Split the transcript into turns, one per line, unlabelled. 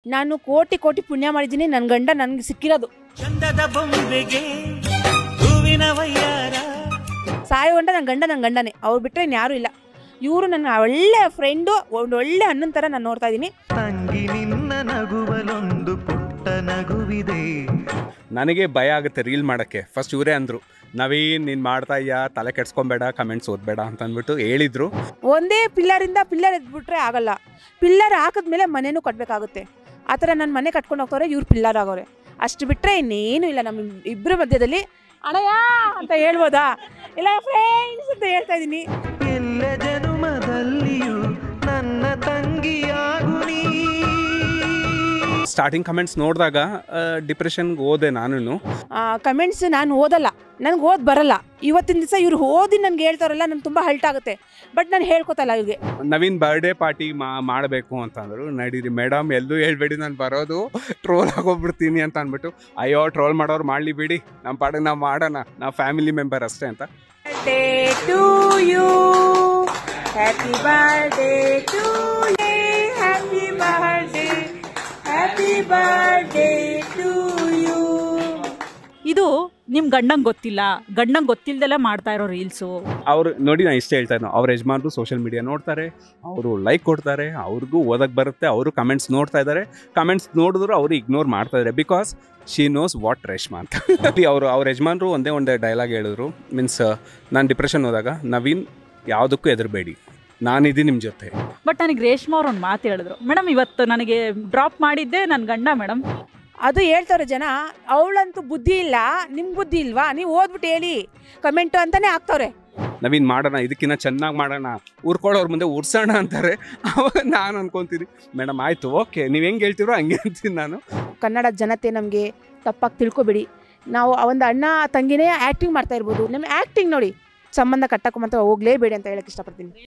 ನಾನು ಕೋಟಿ ಕೋಟಿ ಪುಣ್ಯ ಮಾಡಿದ್ದೀನಿ, ನನ್ನ ಗಂಡ ನನಗೆ ಸಿಕ್ಕಿರೋದು.
ಚಂದದ ಬೊಂಬೆಗೆ ಹೂವಿನ ವಯ್ಯಾರ
ಸಾಯೋ ಗಂಡ ನನ್ನ ಗಂಡ, ನನ್ನ ಗಂಡನೇ. ಅವ್ರು ಬಿಟ್ಟರೆ ಇನ್ಯಾರೂ ಇಲ್ಲ. ಇವರು ನನ್ನ ಒಳ್ಳೆ ಫ್ರೆಂಡು, ಒಂದು ಒಳ್ಳೆ ಅಣ್ಣನ ಥರ ನಾನು ನೋಡ್ತಾ ಇದ್ದೀನಿ.
ತಂಗಿ ನಿನ್ನ ನಗುವಲೊಂದು ಪುಟ್ಟ ನಗುವಿದೆ.
ನನಗೆ ಭಯ ಆಗುತ್ತೆ ರೀಲ್ ಮಾಡೋಕ್ಕೆ. ಫಸ್ಟ್ ಇವರೇ ಅಂದರು, ನವೀನ್ ನೀನು ಮಾಡ್ತಾ ಇದೆಯಾ, ತಲೆ ಕೆಡ್ಸ್ಕೊಬೇಡ, ಕಮೆಂಟ್ಸ್ ಓದಬೇಡ ಅಂತ ಅಂದ್ಬಿಟ್ಟು ಹೇಳಿದರು. ಒಂದೇ
ಪಿಲ್ಲರ್ ಎದ್ಬಿಟ್ರೆ ಆಗಲ್ಲ. ಪಿಲ್ಲರ್ ಹಾಕಿದ್ಮೇಲೆ ಮನೆಯೂ ಕಟ್ಟಬೇಕಾಗುತ್ತೆ. ಆ ಥರ ನನ್ನ ಮನೆ ಕಟ್ಕೊಂಡು ಹೋಗ್ತವ್ರೆ, ಇವ್ರು ಪಿಲ್ಲರ್ ಆಗೋರೆ. ಅಷ್ಟು ಬಿಟ್ಟರೆ ಇನ್ನೇನು ಇಲ್ಲ ನಮ್ಮ ಇಬ್ಬರ ಮಧ್ಯದಲ್ಲಿ. ಅಣ್ಣಯ್ಯ ಅಂತ ಹೇಳ್ಬೋದಾ, ಇಲ್ಲ ಫ್ರೆಂಡ್ಸ್ ಅಂತ ಹೇಳ್ತಾ ಇದ್ದೀನಿ.
ಎಲ್ಲ ಜನುಮದಲ್ಲಿಯೂ ನನ್ನ ತಂಗಿಯಾಗು ನೀ.
ಸ್ಟಾರ್ಟಿಂಗ್ ಕಮೆಂಟ್ಸ್ ನೋಡಿದಾಗ ಡಿಪ್ರೆಷನ್ಗೆ ಹೋದೆ ನಾನು.
ಕಮೆಂಟ್ಸ್ ನಾನು ಓದಲ್ಲ, ನನಗೆ ಓದ್ ಬರಲ್ಲ. ಇವತ್ತಿನ ದಿವಸ ಇವ್ರು ಓದಿ ನನಗೆ ಹೇಳ್ತಾರಲ್ಲ, ನನಗೆ ತುಂಬ ಹಲ್ಟ್ ಆಗುತ್ತೆ. ಬಟ್ ನಾನು ಹೇಳ್ಕೊತಲ್ಲ ಇವ್ರಿಗೆ.
ನವೀನ್ ಬರ್ಡೇ ಪಾರ್ಟಿ ಮಾಡಬೇಕು ಅಂತಂದರು. ನಡೀರಿ ಮೇಡಮ್, ಎಲ್ಲೂ ಹೇಳ್ಬೇಡಿ, ನಾನು ಬರೋದು ಟ್ರೋಲ್ ಆಗೋಗ್ಬಿಡ್ತೀನಿ ಅಂತ ಅಂದ್ಬಿಟ್ಟು, ಅಯ್ಯೋ ಟ್ರೋಲ್ ಮಾಡೋರು ಮಾಡಲಿ ಬಿಡಿ, ನಮ್ಮ ಪಾಡಿಗೆ ನಾವು ಮಾಡೋಣ, ನಾವು ಫ್ಯಾಮಿಲಿ ಮೆಂಬರ್ ಅಷ್ಟೇ ಅಂತ.
Happy birthday to you, happy birthday, happy birthday to you.
ಇದು ನಿಮ್ಮ ಗಂಡಂಗೆ ಗೊತ್ತಿಲ್ಲ, ಗಂಡಂಗೆ ಗೊತ್ತಿಲ್ದೆಲ್ಲ ಮಾಡ್ತಾ ಇರೋ ರೀಲ್ಸು.
ಅವ್ರು ನೋಡಿ, ನಾನು ಇಷ್ಟೇ ಹೇಳ್ತಾ ಇದ್ದೆ, ಅವ್ರ ಯಜಮಾನ್ರು ಸೋಷಿಯಲ್ ಮೀಡಿಯಾ ನೋಡ್ತಾರೆ, ಅವರು ಲೈಕ್ ಕೊಡ್ತಾರೆ, ಅವ್ರಿಗೂ ಓದಕ್ಕೆ ಬರುತ್ತೆ, ಅವರು ಕಮೆಂಟ್ಸ್ ನೋಡ್ತಾ ಇದ್ದಾರೆ. ಕಮೆಂಟ್ಸ್ ನೋಡಿದ್ರು ಅವರು ಇಗ್ನೋರ್ ಮಾಡ್ತಾ ಇದ್ದಾರೆ, because she knows what Reshma ಅಂತ. ಅವ್ರ ಯಜಮಾನ್ರು ಒಂದೇ ಡೈಲಾಗ್ ಹೇಳಿದ್ರು, ಮೀನ್ಸ್ ನಾನು ಡಿಪ್ರೆಷನ್ ಹೋದಾಗ, ನವೀನ್ ಯಾವುದಕ್ಕೂ ಹೆದರಬೇಡಿ, ನಾನಿದ್ದೀನಿ ನಿಮ್ಮ ಜೊತೆ.
ಬಟ್ ನನಗೆ ರೇಷ್ಮಾ ಅವ್ರು ಒಂದು ಮಾತು ಹೇಳಿದ್ರು, ಮೇಡಮ್ ಇವತ್ತು ನನಗೆ ಡ್ರಾಪ್ ಮಾಡಿದ್ದೆ ನನ್ನ ಗಂಡ ಮೇಡಮ್.
ಅದು ಹೇಳ್ತಾರೆ ಜನ, ಅವಳಂತೂ ಬುದ್ಧಿ ಇಲ್ಲ, ನಿಮ್ಗೆ ಬುದ್ಧಿ ಇಲ್ವಾ, ನೀವು ಓದ್ಬಿಟ್ಟು ಹೇಳಿ ಕಮೆಂಟು ಅಂತಲೇ ಹಾಕ್ತವ್ರೆ.
ನವೀನ್ ಮಾಡೋಣ, ಇದಕ್ಕಿಂತ ಚೆನ್ನಾಗಿ ಮಾಡೋಣ, ಉರ್ಕೊಳ್ಳೋರ ಮುಂದೆ ಉರ್ಸೋಣ ಅಂತಾರೆ. ಅವಾಗ ನಾನು ಅನ್ಕೊತೀನಿ, ಮೇಡಮ್ ಆಯಿತು, ಓಕೆ, ನೀವು ಹೆಂಗೆ ಹೇಳ್ತೀರೋ ಹಂಗೆ ಅಂತೀನಿ ನಾನು.
ಕನ್ನಡ ಜನತೆ ನಮಗೆ ತಪ್ಪಾಗಿ ತಿಳ್ಕೊಬೇಡಿ. ನಾವು ಒಂದು ಅಣ್ಣ ತಂಗಿನೇ ಆ್ಯಕ್ಟಿಂಗ್ ಮಾಡ್ತಾ ಇರ್ಬೋದು, ನಮ್ಮ ಆ್ಯಕ್ಟಿಂಗ್ ನೋಡಿ ಸಂಬಂಧ ಕಟ್ಟಕ್ಕೆ ಹೋಗಲೇಬೇಡಿ ಅಂತ ಹೇಳಕ್ಕೆ ಇಷ್ಟಪಡ್ತೀನಿ.